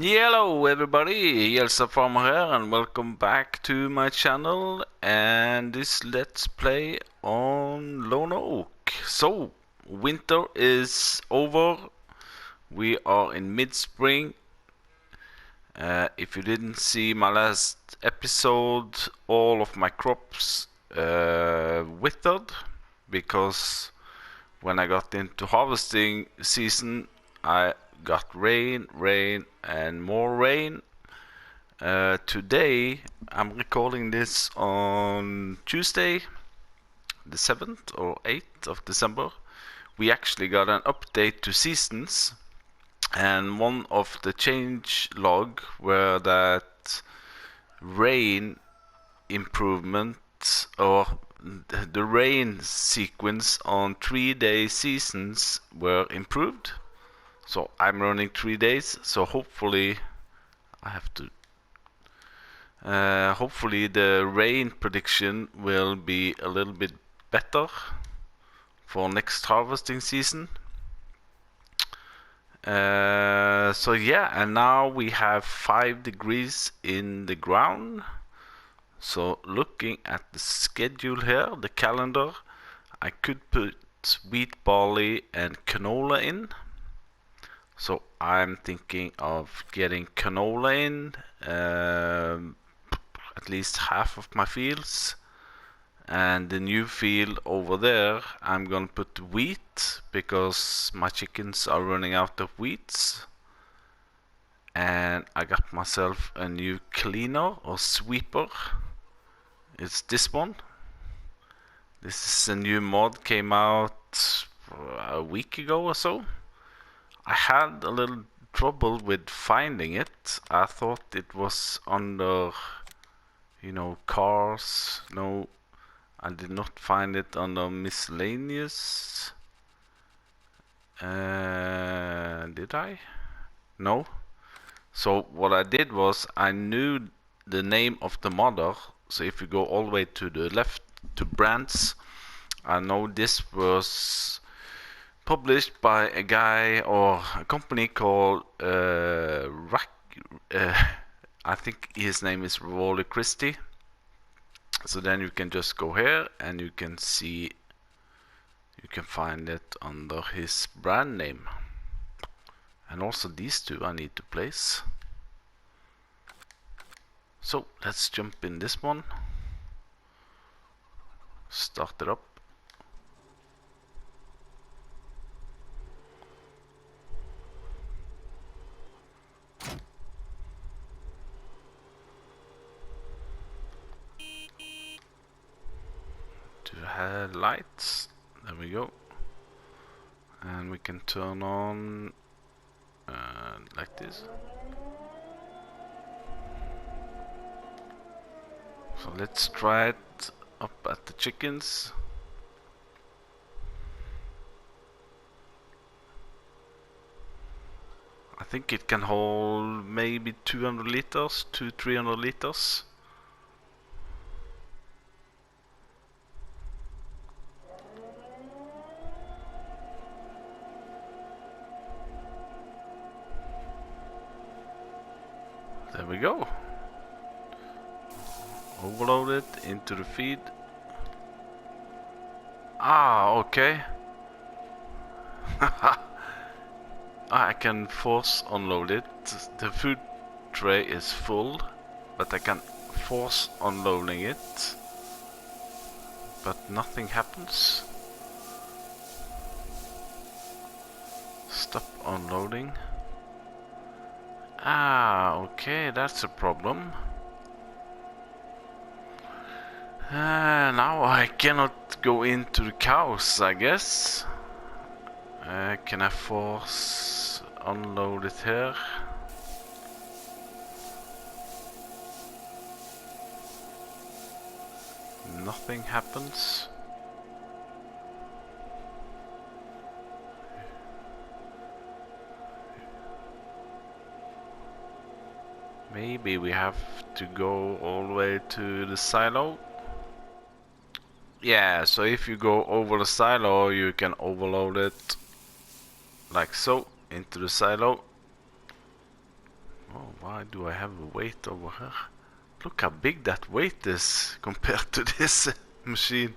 Hello everybody, Elsa Farmer here and welcome back to my channel and this Let's Play on Lone Oak. So, winter is over, we are in mid-spring. If you didn't see my last episode, all of my crops withered because when I got into harvesting season I got rain and more rain. Today I'm recording this on Tuesday the 7th or 8th of December. We actually got an update to seasons, and one of the change log were that rain improvement, or the rain sequence on 3-day seasons were improved. So I'm running 3 days, so hopefully I have to hopefully the rain prediction will be a little bit better for next harvesting season. So yeah, and now we have 5 degrees in the ground. So looking at the schedule here, the calendar, I could put wheat, barley and canola in. So I'm thinking of getting canola in, at least half of my fields, and the new field over there I'm gonna put wheat because my chickens are running out of wheats. And I got myself a new cleaner or sweeper. It's this one. This is a new mod, came out a week ago or so. I had a little trouble with finding it. I thought it was under, cars. No, I did not find it under miscellaneous. Did I? No. So what I did was I knew the name of the modder. So if you go all the way to the left to brands, I know this was published by a guy or a company called I think his name is Wally Christie. So then you can just go here and you can see, you can find it under his brand name. And also these two I need to place. So let's jump in this one, start it up. Lights, there we go, and we can turn on like this. So let's try it up at the chickens. I think it can hold maybe 200 liters to 300 liters. There we go. Overload it into the feed. Ah, okay. I can force unload it. The food tray is full, but I can force unloading it, but nothing happens. Stop unloading. Ah, okay, that's a problem. Now I cannot go into the cows, I guess. Can I force unload it here? Nothing happens. Maybe we have to go all the way to the silo. Yeah, so if you go over the silo, you can overload it like so into the silo. Oh, why do I have a weight over here? Look how big that weight is compared to this machine.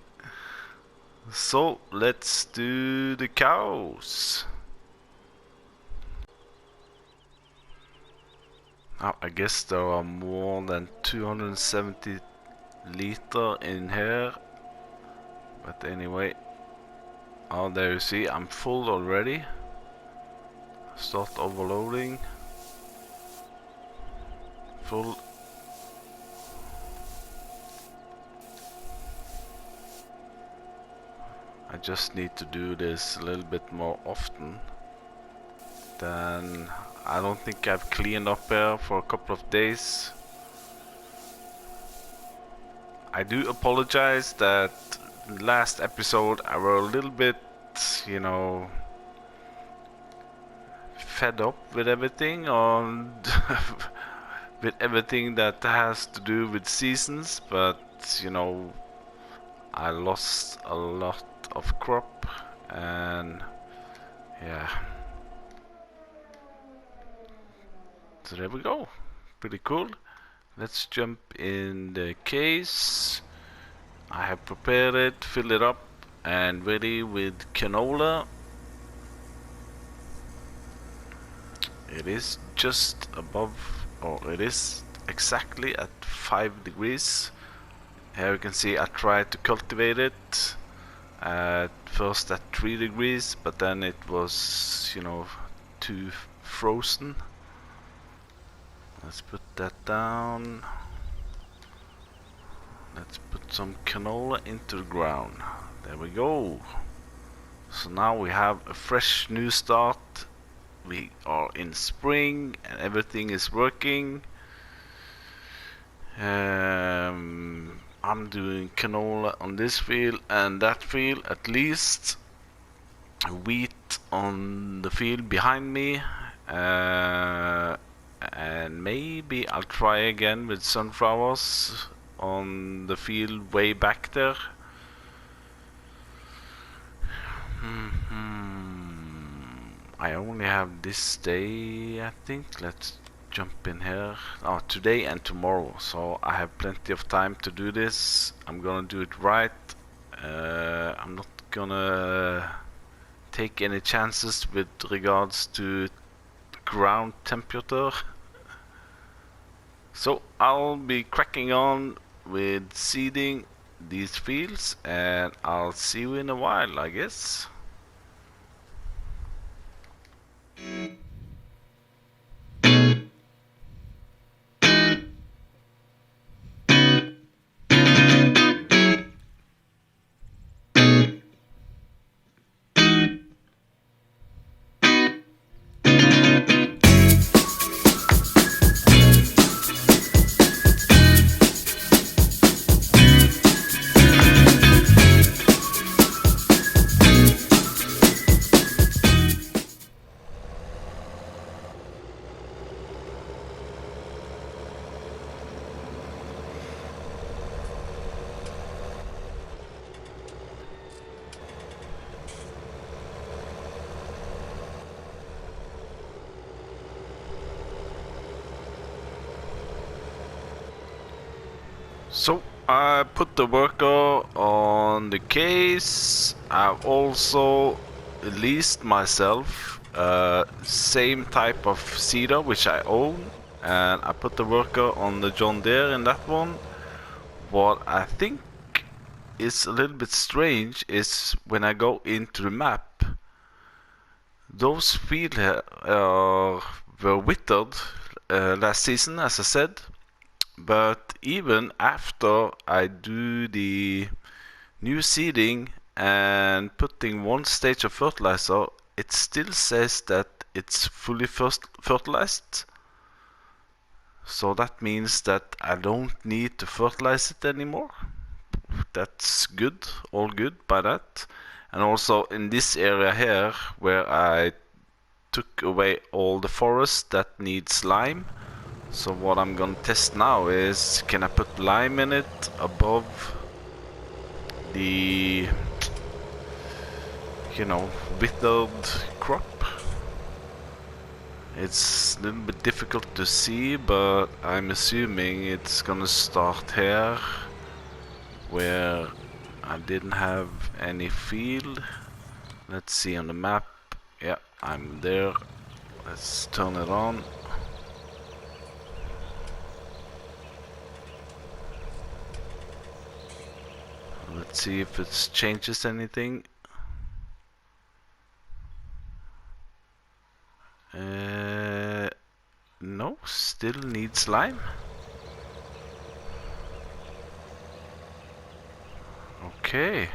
So let's do the cows. Now I guess there are more than 270 liter in here. But anyway, oh, there you see, I'm full already. Start overloading. Full. I just need to do this a little bit more often. Then I don't think I've cleaned up here for a couple of days. I do apologize that last episode I were a little bit, you know, fed up with everything on with everything that has to do with seasons, but you know, I lost a lot of crop and yeah. So there we go. Pretty cool. Let's jump in the case. I have prepared it, fill it up, and ready with canola. It is just above, or it is exactly at 5 degrees. Here you can see I tried to cultivate it at first at 3 degrees, but then it was, you know, too frozen. Let's put that down. Let's put some canola into the ground. There we go. So now we have a fresh new start. We are in spring and everything is working. I'm doing canola on this field and that field at least. Wheat on the field behind me. And maybe I'll try again with sunflowers on the field way back there. I only have this day, I think. Let's jump in here. Oh, today and tomorrow, so I have plenty of time to do this. I'm gonna do it right. I'm not gonna take any chances with regards to ground temperature. So I'll be cracking on with seeding these fields and I'll see you in a while, I guess. So I put the worker on the case. I've also leased myself same type of seeder which I own, and I put the worker on the John Deere in that one. What I think is a little bit strange is when I go into the map, those fields were withered last season, as I said. But even after I do the new seeding and putting one stage of fertilizer, it still says that it's fully fertilized. So that means that I don't need to fertilize it anymore. That's good, all good by that. And also in this area here where I took away all the forest that needs lime. So what I'm gonna test now is, can I put lime in it above the, you know, withered crop? It's a little bit difficult to see, but I'm assuming it's gonna start here where I didn't have any field. Let's see on the map. Yeah, I'm there. Let's turn it on. Let's see if it changes anything. No, still needs lime. Okay.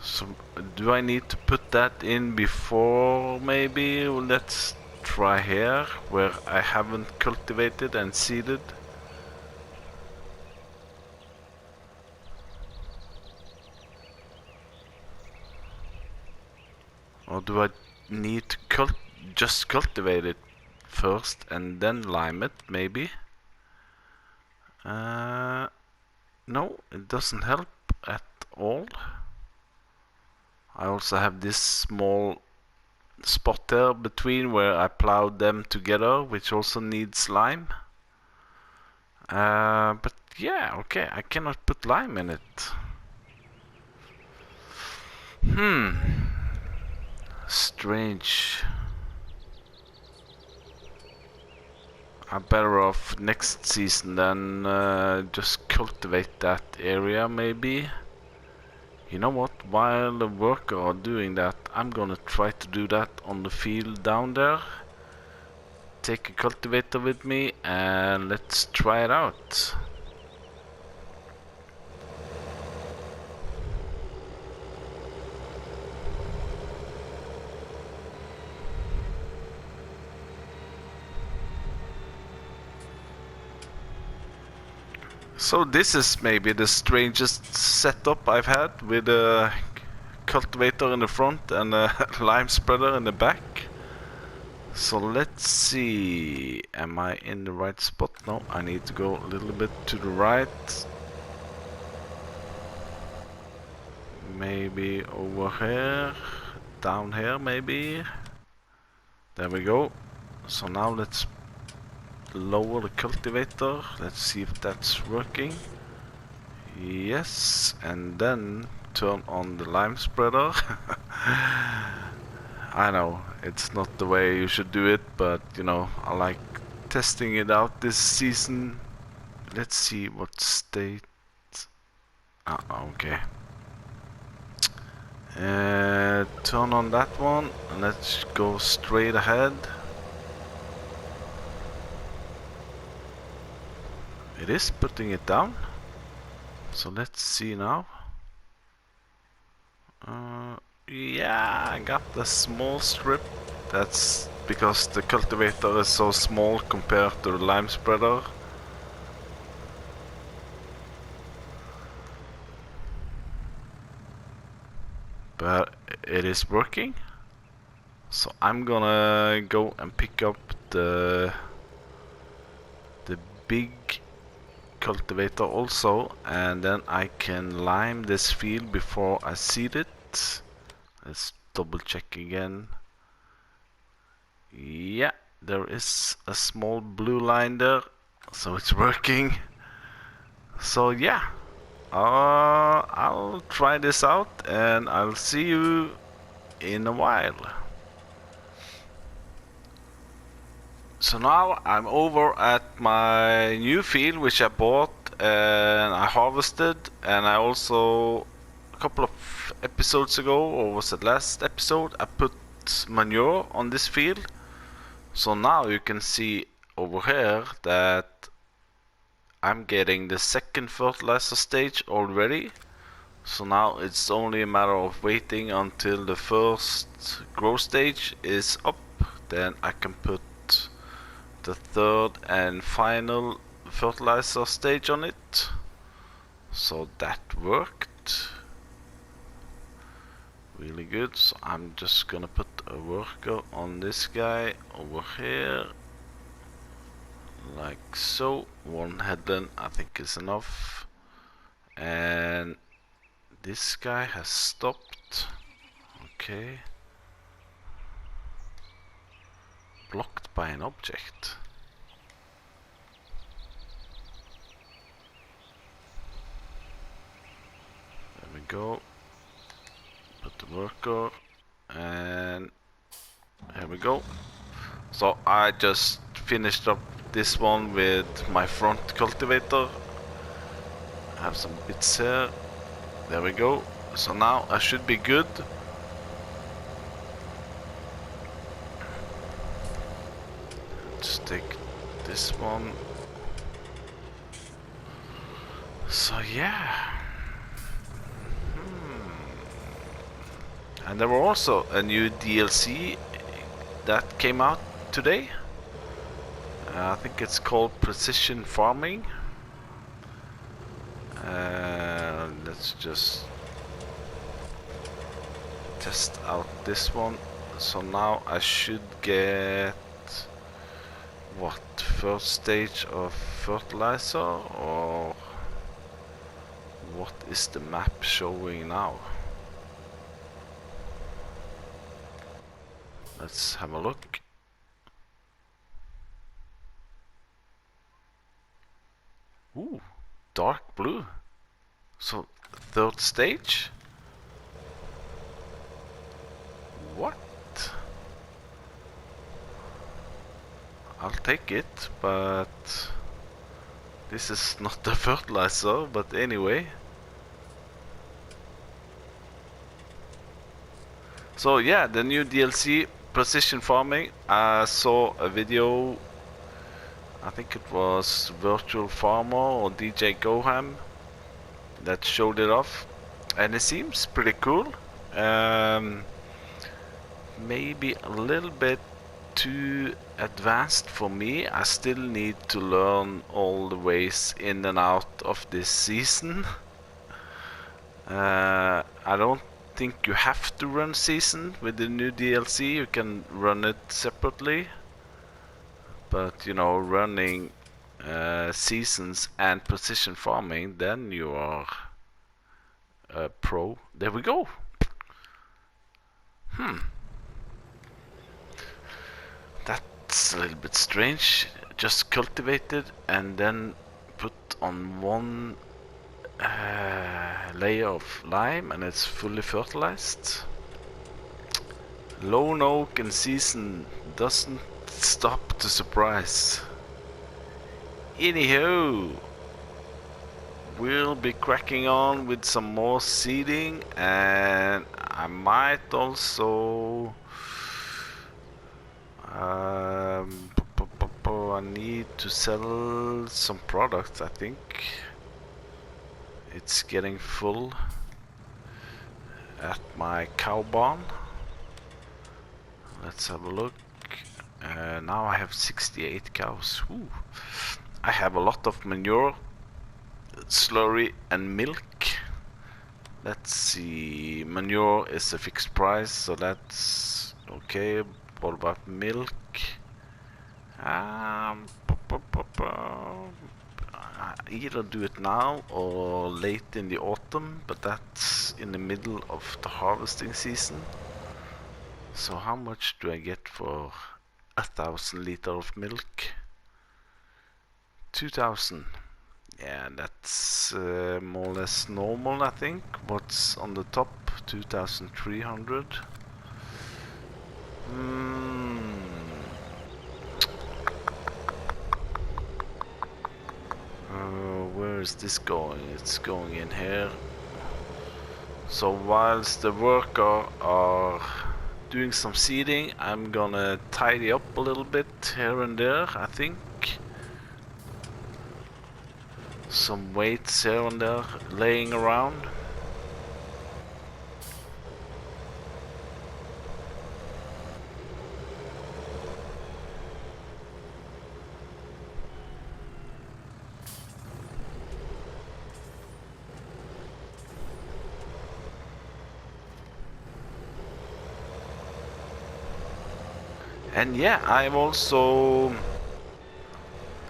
So, do I need to put that in before maybe? Let's try here, where I haven't cultivated and seeded. Or do I need to just cultivate it first and then lime it, maybe? No, it doesn't help at all. I also have this small spot there between where I plowed them together, which also needs lime. But yeah, okay, I cannot put lime in it. Strange. I'm better off next season than just cultivate that area, maybe. You know what? While the workers are doing that, I'm gonna try to do that on the field down there. Take a cultivator with me and let's try it out. So this is maybe the strangest setup I've had, with a cultivator in the front and a lime spreader in the back. So let's see, am I in the right spot? No, I need to go a little bit to the right. Maybe over here, down here maybe. There we go. So now let's lower the cultivator. Let's see if that's working. Yes, and then turn on the lime spreader. I know, it's not the way you should do it, but you know, I like testing it out this season. Let's see what state. Okay. Turn on that one, and let's go straight ahead. It is putting it down. So let's see now. Yeah, I got the small strip. That's because the cultivator is so small compared to the lime spreader. But it is working. So I'm gonna go and pick up the big cultivator also, and then I can lime this field before I seed it. Let's double check again. Yeah, there is a small blue line there, so it's working. So yeah, I'll try this out and I'll see you in a while. So now I'm over at my new field, which I bought and I harvested, and I also, a couple of episodes ago, or was it last episode, I put manure on this field. So now you can see over here that I'm getting the second fertilizer stage already. So now it's only a matter of waiting until the first growth stage is up, then I can put the third and final fertilizer stage on it. So that worked really good. So I'm just gonna put a worker on this guy over here, like so. One headland I think is enough, and this guy has stopped. Okay. Blocked by an object. There we go. Put the worker, and here we go. So I just finished up this one with my front cultivator. I have some bits here. There we go. So now I should be good. Just take this one. So yeah. And there were also a new DLC that came out today. I think it's called Precision Farming. Let's just test out this one. So now I should get what, first stage of fertilizer, or what is the map showing now? Let's have a look. Ooh, dark blue. So third stage? What? I'll take it, but this is not the fertilizer, but anyway. So yeah, the new DLC, Precision Farming. I saw a video, I think it was Virtual Farmer or DJ Goham, that showed it off, and it seems pretty cool. Maybe a little bit too advanced for me. I still need to learn all the ways in and out of this season. I don't think you have to run season with the new DLC. You can run it separately, but you know, running seasons and precision farming, then you are a pro. There we go. That's a little bit strange. Just cultivated and then put on one layer of lime and it's fully fertilized. Lone oak in season doesn't stop to surprise. Anyhow, we'll be cracking on with some more seeding, and I might also I need to sell some products. I think it's getting full at my cow barn. Let's have a look. Now I have 68 cows. Ooh. I have a lot of manure, slurry and milk. Let's see, manure is a fixed price, so that's okay. What about milk? Either do it now or late in the autumn, but that's in the middle of the harvesting season. So how much do I get for 1,000 liters of milk? 2,000. Yeah, that's more or less normal, I think. What's on the top? 2,300. Where is this going? It's going in here. So whilst the worker are doing some seeding, I'm gonna tidy up a little bit here and there, I think. Some weights here and there laying around. And yeah, I've also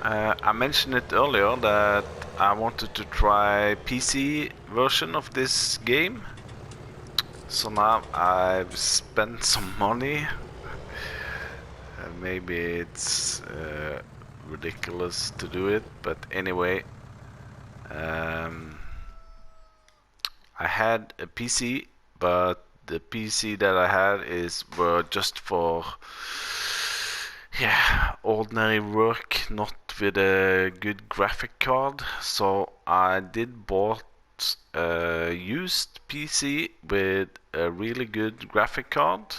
I mentioned it earlier that I wanted to try PC version of this game. So now I've spent some money. Maybe it's ridiculous to do it, but anyway, I had a PC, but the PC that I had were just for ordinary work, not with a good graphic card. So I did bought a used PC with a really good graphic card.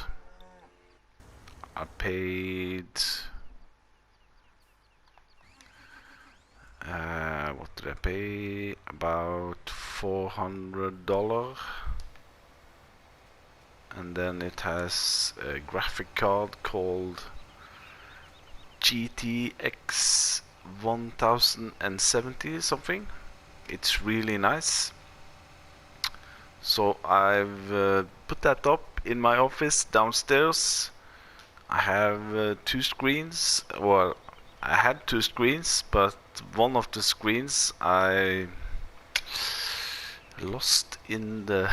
I paid what did I pay? About $400. And then it has a graphic card called GTX 1070 something. It's really nice. So I've put that up in my office downstairs. I have 2 screens. Well, I had 2 screens, but one of the screens I lost in the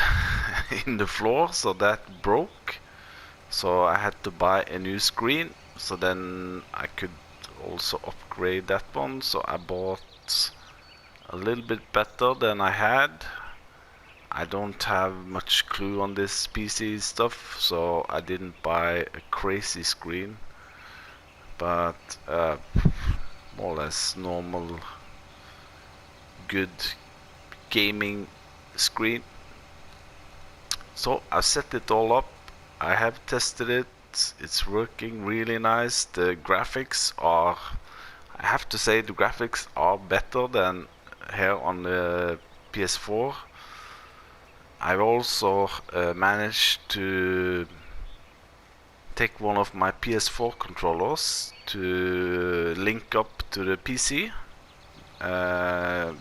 in the floor, so that broke. So I had to buy a new screen. So then I could also upgrade that one. So I bought a little bit better than I had. I don't have much clue on this PC stuff, so I didn't buy a crazy screen, but more or less normal, good gaming screen. So I set it all up. I have tested it. It's working really nice. The graphics are, I have to say, the graphics are better than here on the PS4. I've also managed to take one of my PS4 controllers to link up to the PC. I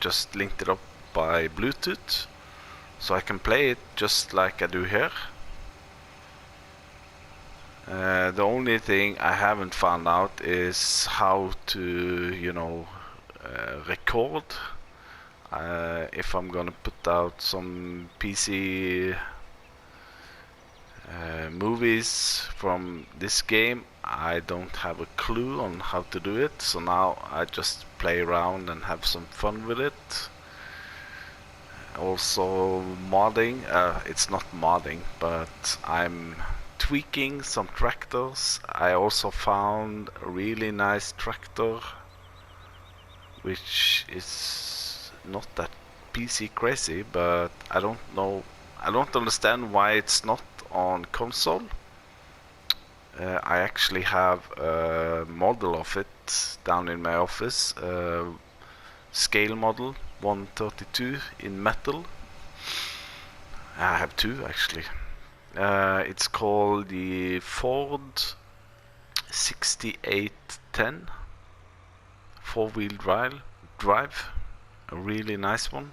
just linked it up by Bluetooth, so I can play it just like I do here. The only thing I haven't found out is how to, record. If I'm gonna put out some PC movies from this game, I don't have a clue on how to do it, so now I just play around and have some fun with it. Also modding, it's not modding, but I'm tweaking some tractors. I also found a really nice tractor which is not that PC crazy, but I don't know, I don't understand why it's not on console. I actually have a model of it down in my office, scale model 132 in metal. I have 2 actually. It's called the Ford 6810 4-wheel drive, a really nice one.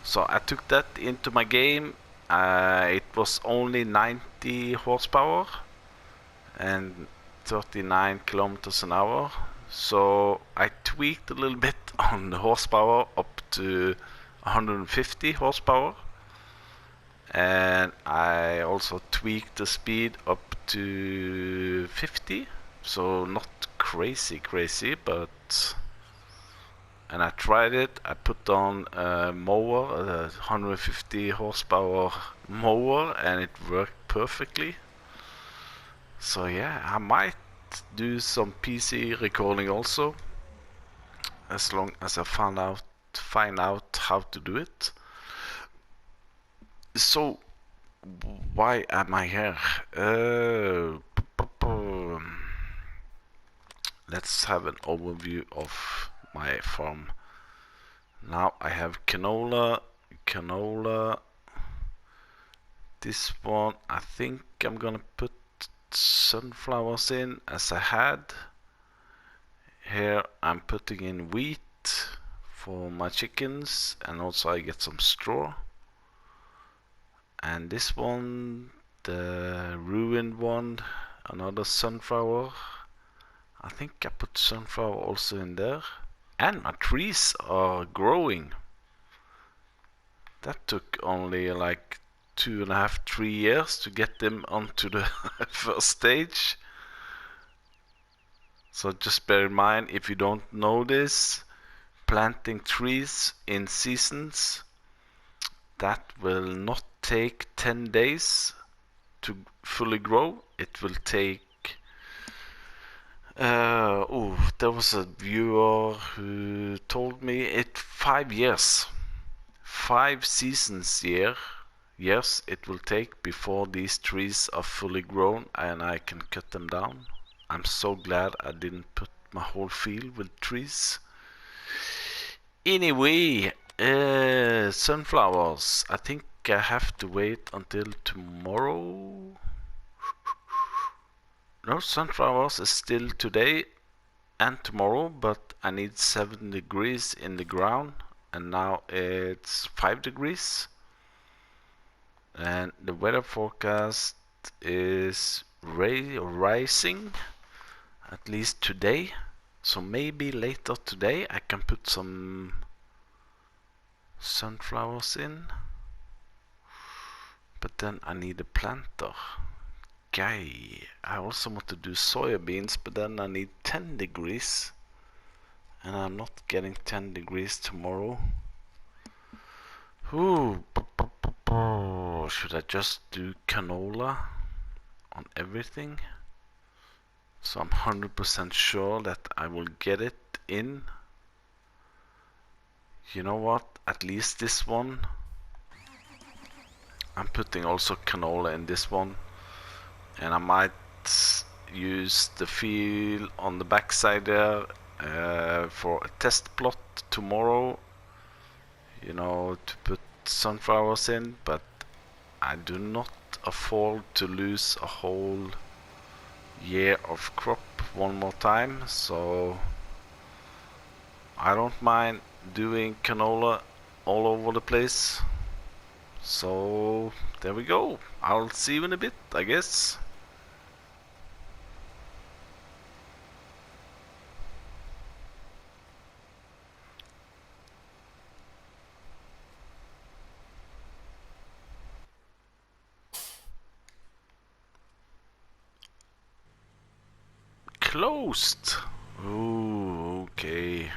So I took that into my game. It was only 90 horsepower and 39 kilometers an hour. So I tweaked a little bit on the horsepower up to 150 horsepower. And I also tweaked the speed up to 50. So not crazy, but... And I tried it. I put on a mower, a 150 horsepower mower, and it worked perfectly. So yeah, I might do some PC recording also, as long as I find out how to do it. So why am I here? Let's have an overview of my farm. Now I have canola. This one, I think I'm gonna put sunflowers in as I had. Here I'm putting in wheat for my chickens, and also I get some straw. And this one, the ruined one, another sunflower. I think I put sunflower also in there. And my trees are growing. That took only like 2.5, 3 years to get them onto the first stage. So just bear in mind, if you don't know this, planting trees in seasons, that will not take 10 days to fully grow. It will take there was a viewer who told me it 5 years. 5 seasons years it will take before these trees are fully grown and I can cut them down. I'm so glad I didn't put my whole field with trees. Anyway, sunflowers. I think I have to wait until tomorrow. No, sunflowers is still today and tomorrow, but I need 7 degrees in the ground, and now it's 5 degrees. And the weather forecast is rising, at least today. So maybe later today I can put some sunflowers in. But then I need a planter. I also want to do soybeans, but then I need 10 degrees. And I'm not getting 10 degrees tomorrow. Ooh. Should I just do canola on everything? So I'm 100% sure that I will get it in. You know what? At least this one. I'm putting also canola in this one. And I might use the field on the backside there for a test plot tomorrow. You know, to put sunflowers in, but I do not afford to lose a whole year of crop one more time, so I don't mind doing canola all over the place. So there we go. I'll see you in a bit, I guess. Closed. Ooh, okay.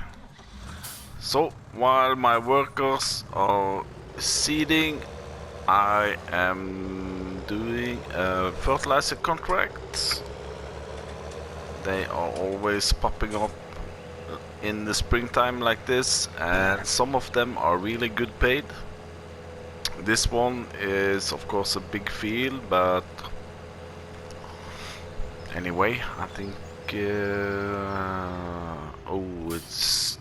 So while my workers are seeding, I am doing fertilizer contracts. They are always popping up in the springtime like this, and some of them are really good paid. This one is of course a big field, but anyway, I think oh, it's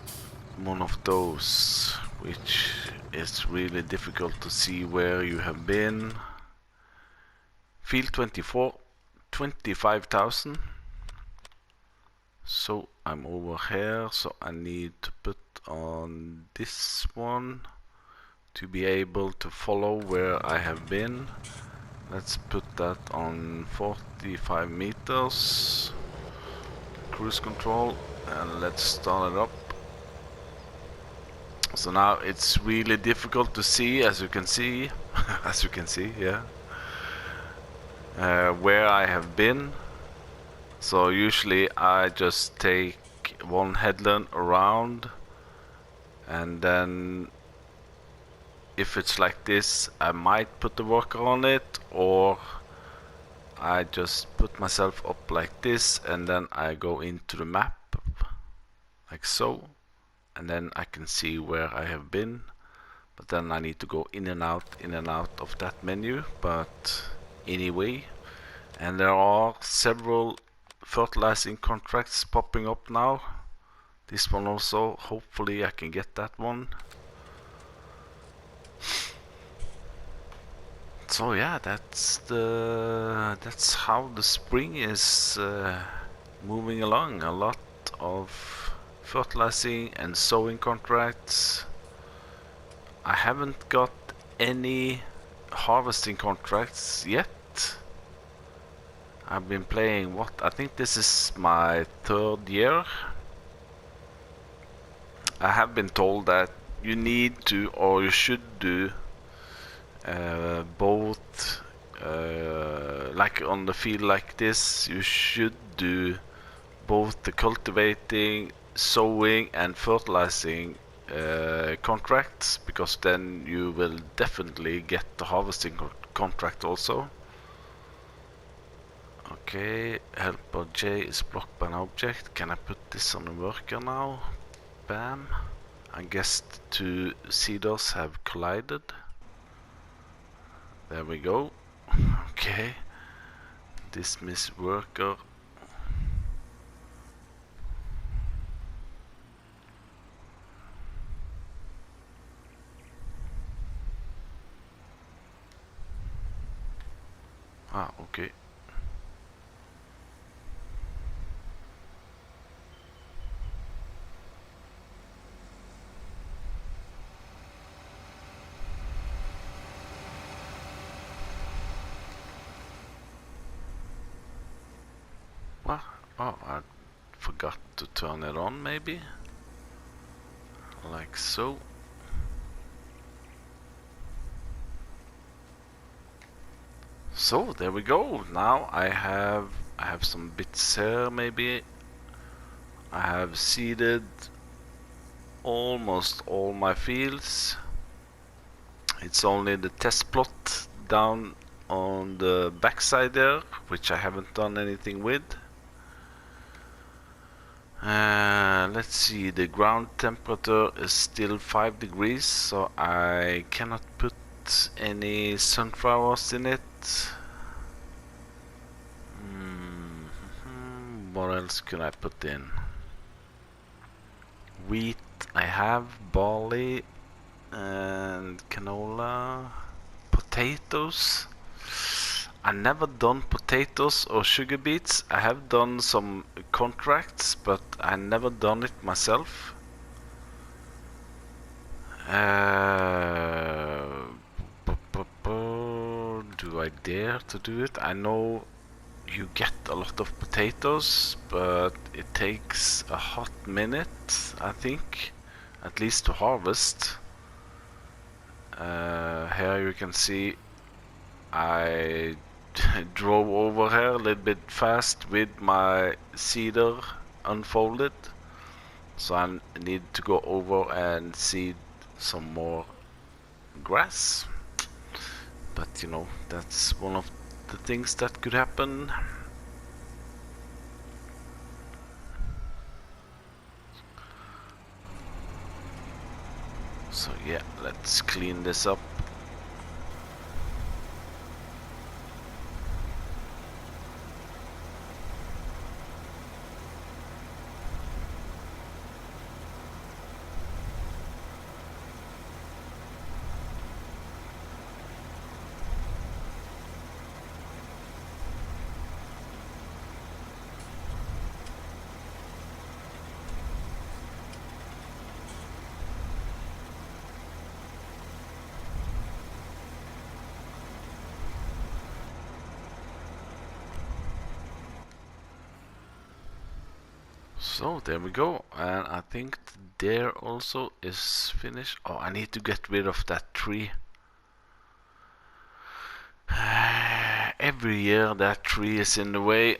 one of those which is really difficult to see where you have been. Field 24, 25,000. So I'm over here, so I need to put on this one to be able to follow where I have been. Let's put that on 45 meters. Cruise control, and let's start it up. So now it's really difficult to see, as you can see, yeah, where I have been. So usually I just take one headland around, and then if it's like this, I might put the worker on it, or I just put myself up like this, and then I go into the map like so, and then I can see where I have been. But then I need to go in and out of that menu. But anyway, and there are several fertilizing contracts popping up now. This one also, hopefully I can get that one. So yeah, that's how the spring is moving along. A lot of fertilizing and sowing contracts. I haven't got any harvesting contracts yet. I've been playing what? I think this is my 3rd year. I have been told that you need to, or you should do both like on the field like this, you should do both the cultivating, sowing and fertilizing contracts, because then you will definitely get the harvesting contract also. Okay, helper J is blocked by an object. Can I put this on a worker now? Bam. I guess the two seeders have collided. There we go. Okay. Dismiss worker. Ah, okay. What? Oh, I forgot to turn it on, maybe? Like so. So, there we go. Now I have some bits here, maybe. I have seeded almost all my fields. It's only the test plot down on the backside there, which I haven't done anything with. Let's see, the ground temperature is still 5 degrees, so I cannot put any sunflowers in it. What else could I put in? Wheat I have, barley and canola, potatoes. I never done potatoes or sugar beets. I have done some contracts, but I never done it myself. Do I dare to do it? I know you get a lot of potatoes, but it takes a hot minute, I think, at least to harvest. Here you can see I drove over here a little bit fast with my seeder unfolded, so I need to go over and seed some more grass. But you know, that's one of the things that could happen. So yeah, let's clean this up. So there we go, and I think there also is finished. Oh, I need to get rid of that tree. Every year that tree is in the way,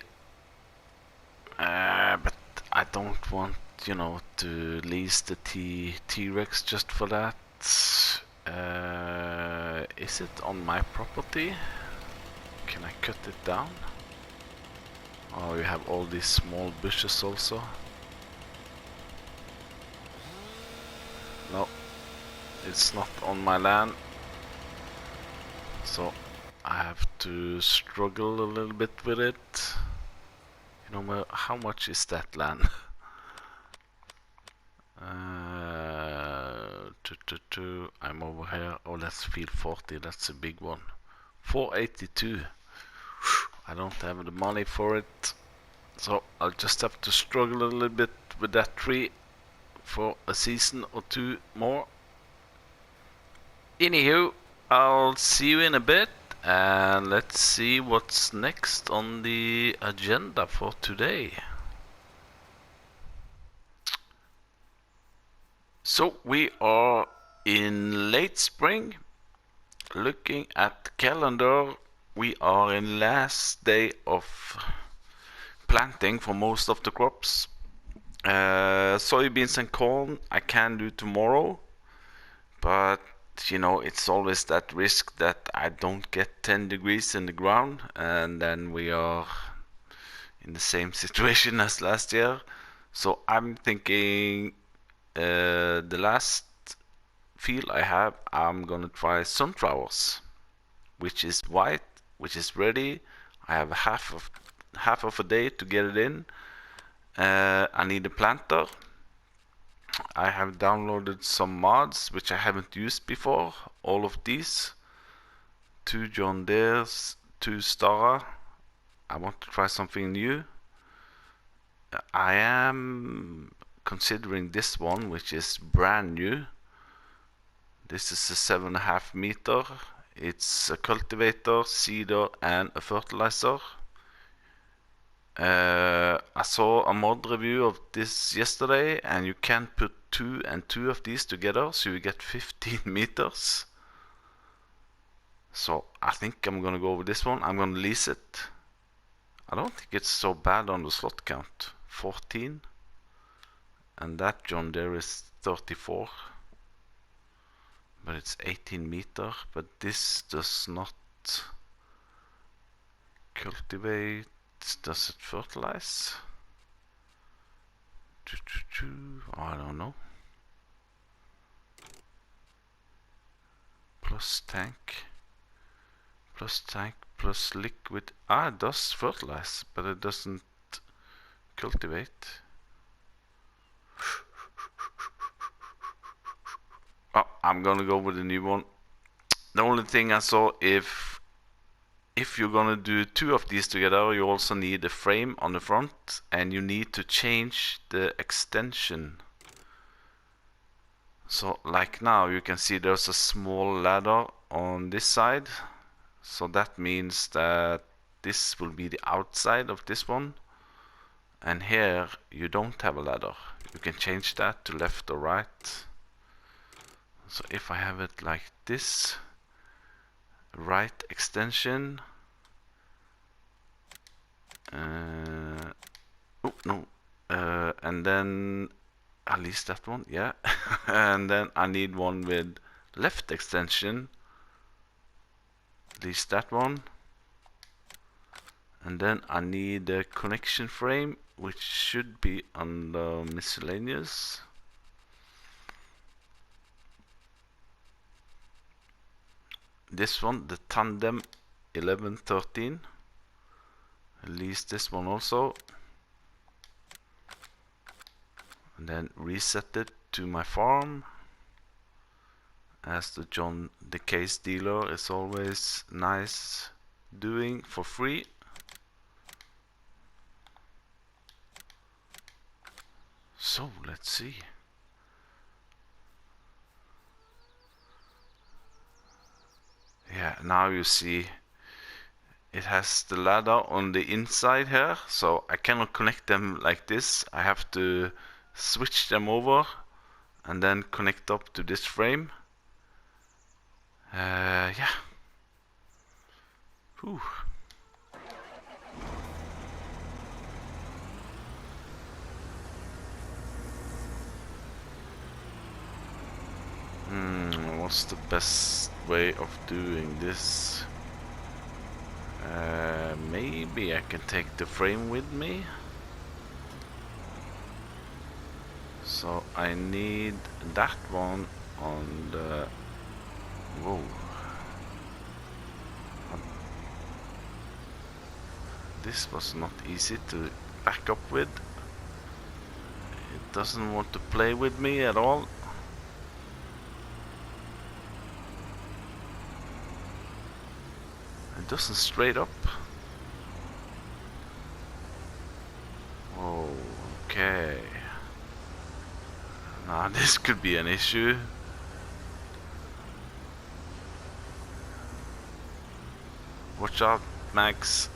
but I don't want, you know, to lease the T-Rex just for that. Is it on my property? Can I cut it down? Oh, you have all these small bushes also. No, it's not on my land, so I have to struggle a little bit with it. You know, how much is that land? I'm over here. Oh, that's field 40. That's a big one. 482. I don't have the money for it, so I'll just have to struggle a little bit with that tree for a season or two more. Anywho, I'll see you in a bit, and let's see what's next on the agenda for today. So we are in late spring. looking at the calendar, we are in last day of planting for most of the crops. Soybeans and corn I can do tomorrow, but you know, it's always that risk that I don't get 10 degrees in the ground, and then we are in the same situation as last year. So I'm thinking the last field I have, I'm gonna try sunflowers, which is white, which is ready. I have half of a day to get it in. I need a planter. I have downloaded some mods which I haven't used before. All of these, 2 John Deere's, 2 Stara. I want to try something new. I am considering this one, which is brand new. This is a 7.5 meter. It's a cultivator, seeder, and a fertilizer. I saw a mod review of this yesterday, and you can put 2 and 2 of these together, so you get 15 meters. So I think I'm gonna go with this one. I'm gonna lease it. I don't think it's so bad on the slot count. 14. And that John Deere is 34. But it's 18 meter. But this does not cultivate. Does it fertilize? I don't know. Plus tank, plus liquid. It does fertilize, but it doesn't cultivate. Oh, I'm gonna go with the new one. The only thing I saw, if you're gonna do 2 of these together, you also need a frame on the front, and you need to change the extension. So like now you can see there's a small ladder on this side, so that means that this will be the outside of this one, and here you don't have a ladder. You can change that to left or right. So if I have it like this, right extension, oh no, and then at least that one, yeah. And then I need one with left extension, at least that one. And then I need a connection frame, which should be under miscellaneous. This one, the Tandem 1113. At least this one also. And then reset it to my farm, as the case dealer is always nice doing for free. So let's see. Yeah, now you see it has the ladder on the inside here, so I cannot connect them like this. I have to switch them over and then connect up to this frame. Yeah. Whew. What's the best way of doing this? Maybe I can take the frame with me. So I need that one on the... Whoa. This was not easy to back up with. It doesn't want to play with me at all. It doesn't straight up. Okay. Now this could be an issue. Watch out, Max.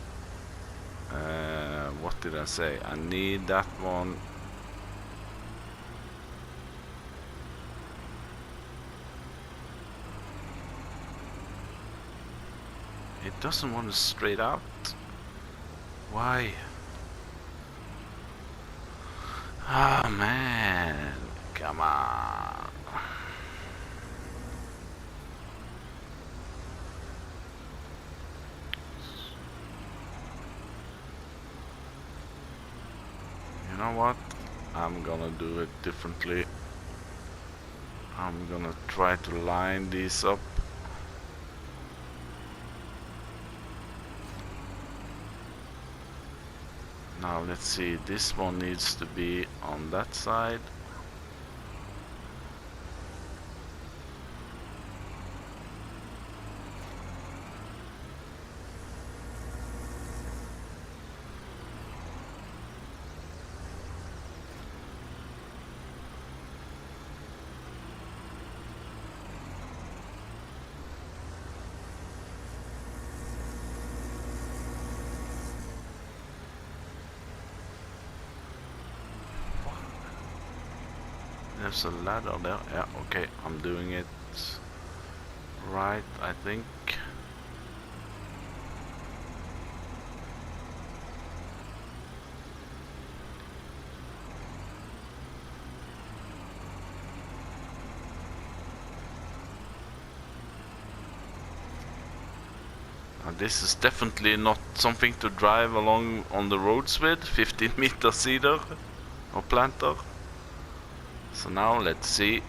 What did I say? I need that one. It doesn't want to straight out. Why? Ah, man. Come on. You know what? I'm gonna do it differently. I'm gonna try to line these up. Now let's see, this one needs to be on that side. There's a ladder there. Yeah, okay, I'm doing it right, I think. Now this is definitely not something to drive along on the roads with, 15 meter cedar or planter. So now let's see.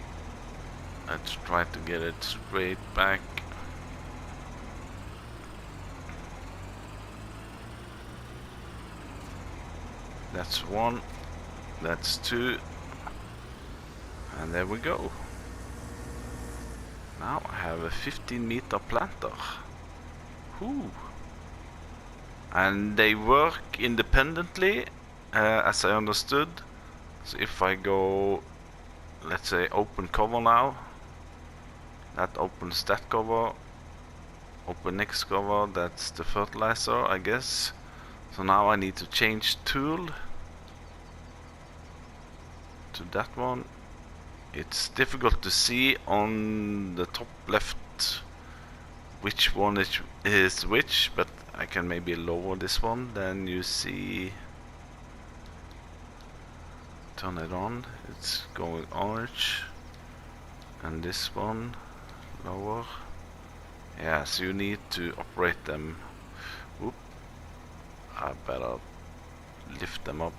Let's try to get it straight back. That's one, that's two, and there we go. Now I have a 15 meter planter. Whew. And they work independently, as I understood. So if I go, let's say, open cover now, that opens that cover, open next cover, that's the fertilizer, I guess. So now I need to change tool to that one. It's difficult to see on the top left which one is which, but I can maybe lower this one, then you see, turn it on, it's going orange, and this one lower. Yeah, so you need to operate them. Whoop, I better lift them up.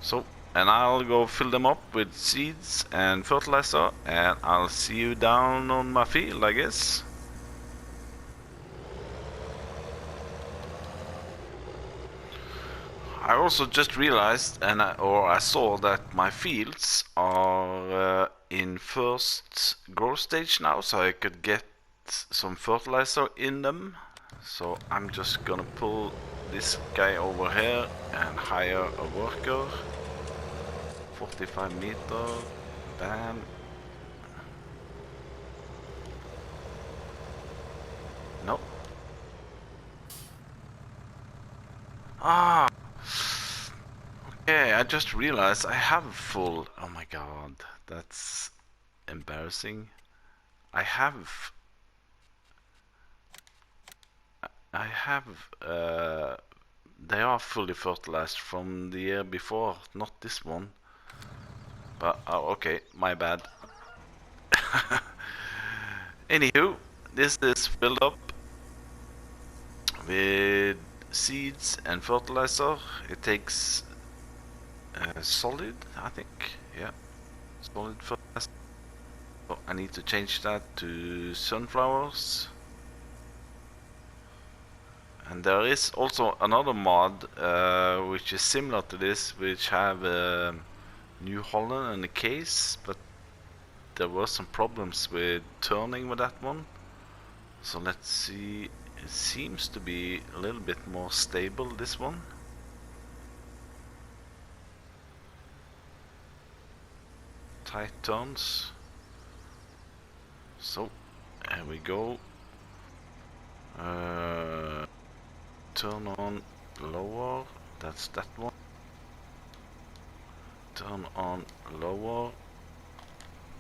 So, and I'll go fill them up with seeds and fertilizer, and I'll see you down on my field, I guess. I also just realized, I saw that my fields are in first growth stage now, so I could get some fertilizer in them. So I'm just gonna pull this guy over here and hire a worker. 45 meter, bam. No. Ah. Okay, I just realized I have full. Oh my god, that's embarrassing. I have. They are fully fertilized from the year before, not this one. But, oh, okay, my bad. Anywho, this is filled up with seeds and fertilizer. It takes solid, I think. Yeah, solid fertilizer. So I need to change that to sunflowers. And there is also another mod which is similar to this, which have New Holland in the case, but there were some problems with turning with that one. So let's see, it seems to be a little bit more stable, this one. Tight turns. So, here we go. Turn on lower, that's that one. Turn on lower.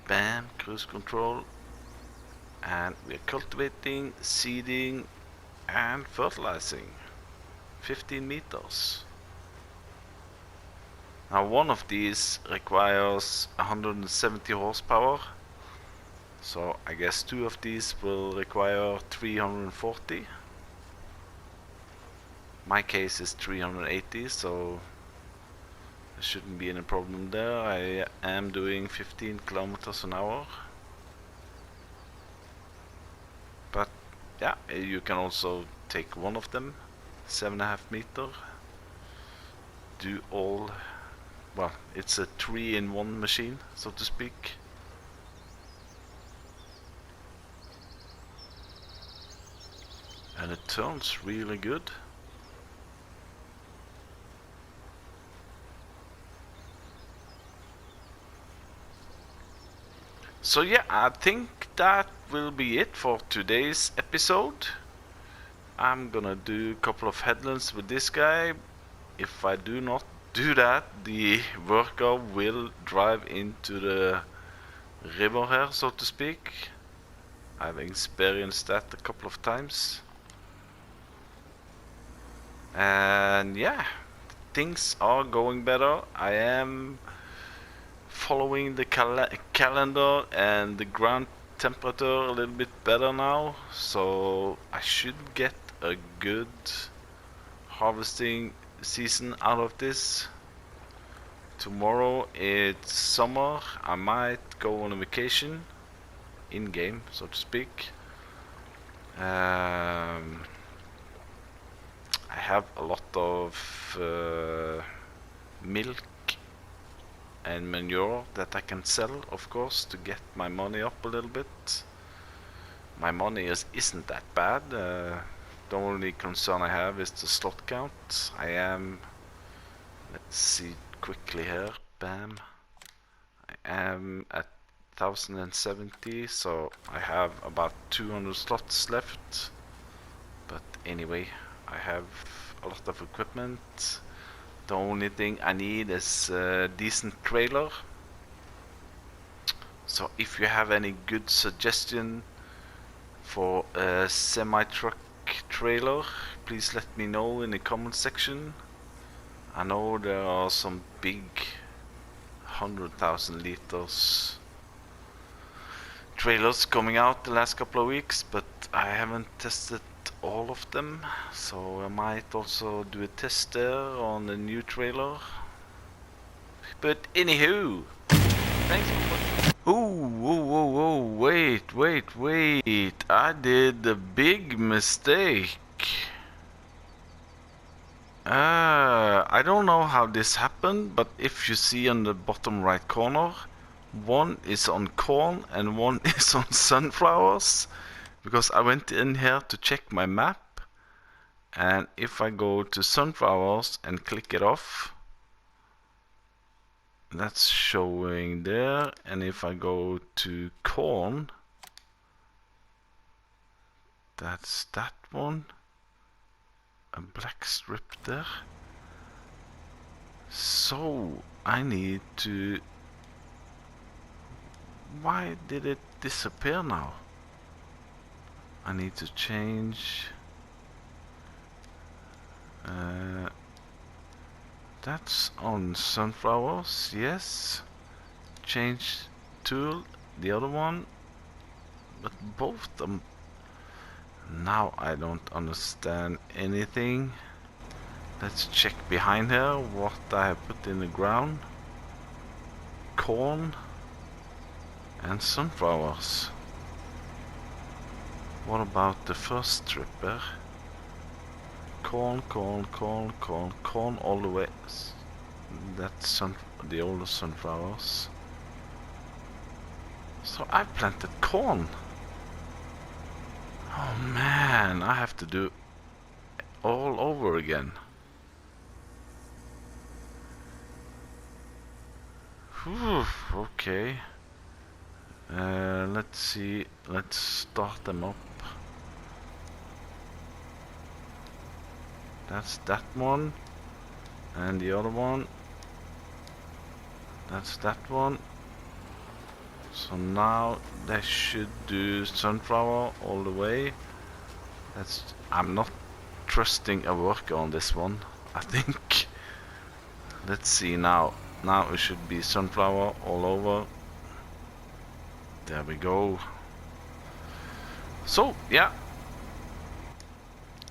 Bam, cruise control. and we're cultivating, seeding and fertilizing. 15 meters. Now one of these requires 170 horsepower, so I guess two of these will require 340. My case is 380, so there shouldn't be any problem there. I am doing 15 kilometers an hour. But yeah, you can also take one of them, 7.5 meter. Do all, well, it's a 3-in-1 machine, so to speak. And it turns really good. So yeah, I think that will be it for today's episode. I'm gonna do a couple of headlands with this guy. If I do not do that, the worker will drive into the river here, so to speak. I've experienced that a couple of times. And yeah, things are going better. I am following the calendar and the ground temperature a little bit better now, so I should get a good harvesting season out of this. Tomorrow it's summer. I might go on a vacation in game, so to speak. I have a lot of milk and manure that I can sell, of course, to get my money up a little bit. My money isn't that bad. The only concern I have is the slot count. I am, let's see quickly here, bam. I am at 1070, so I have about 200 slots left. But anyway, I have a lot of equipment. The only thing I need is a decent trailer. So if you have any good suggestion for a semi-truck trailer, please let me know in the comment section. I know there are some big 100,000 liters trailers coming out the last couple of weeks, but I haven't tested all of them, so I might also do a test there on the new trailer. But anywho, thanks for watching. Oh, wait, I did a big mistake. I don't know how this happened, but if you see on the bottom right corner, one is on corn and one is on sunflowers. Because I went in here to check my map, and if I go to sunflowers and click it off, that's showing there. And if I go to corn, that's that one, a black strip there. So I need to, why did it disappear now? I need to change that's on sunflowers, yes. Change tool, the other one, but both them. Now I don't understand anything. Let's check behind here what I have put in the ground. Corn and sunflowers. What about the first stripper? Corn all the way. That's the older sunflowers. So I planted corn. Oh man, I have to do all over again. Whew, okay. Let's see. Let's start them up. That's that one, and the other one. That's that one. So now they should do sunflower all the way. I'm not trusting a worker on this one, I think. Let's see now. Now it should be sunflower all over. There we go. So yeah,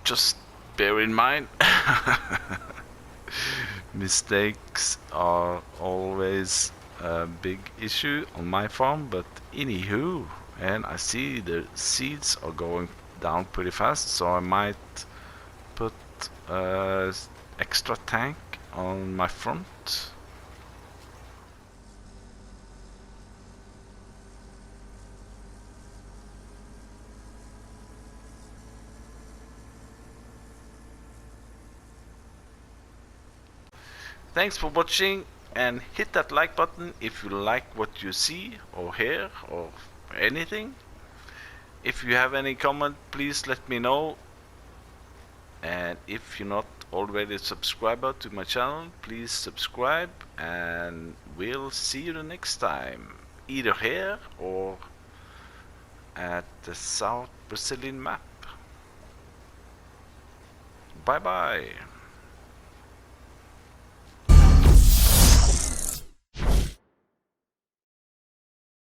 just bear in mind, mistakes are always a big issue on my farm, but anywho, and I see the seeds are going down pretty fast, so I might put extra tank on my front. Thanks for watching, and hit that like button if you like what you see or hear or anything. If you have any comment, please let me know. And if you're not already a subscriber to my channel, please subscribe, and we'll see you the next time, either here or at the South Brazilian map. Bye bye.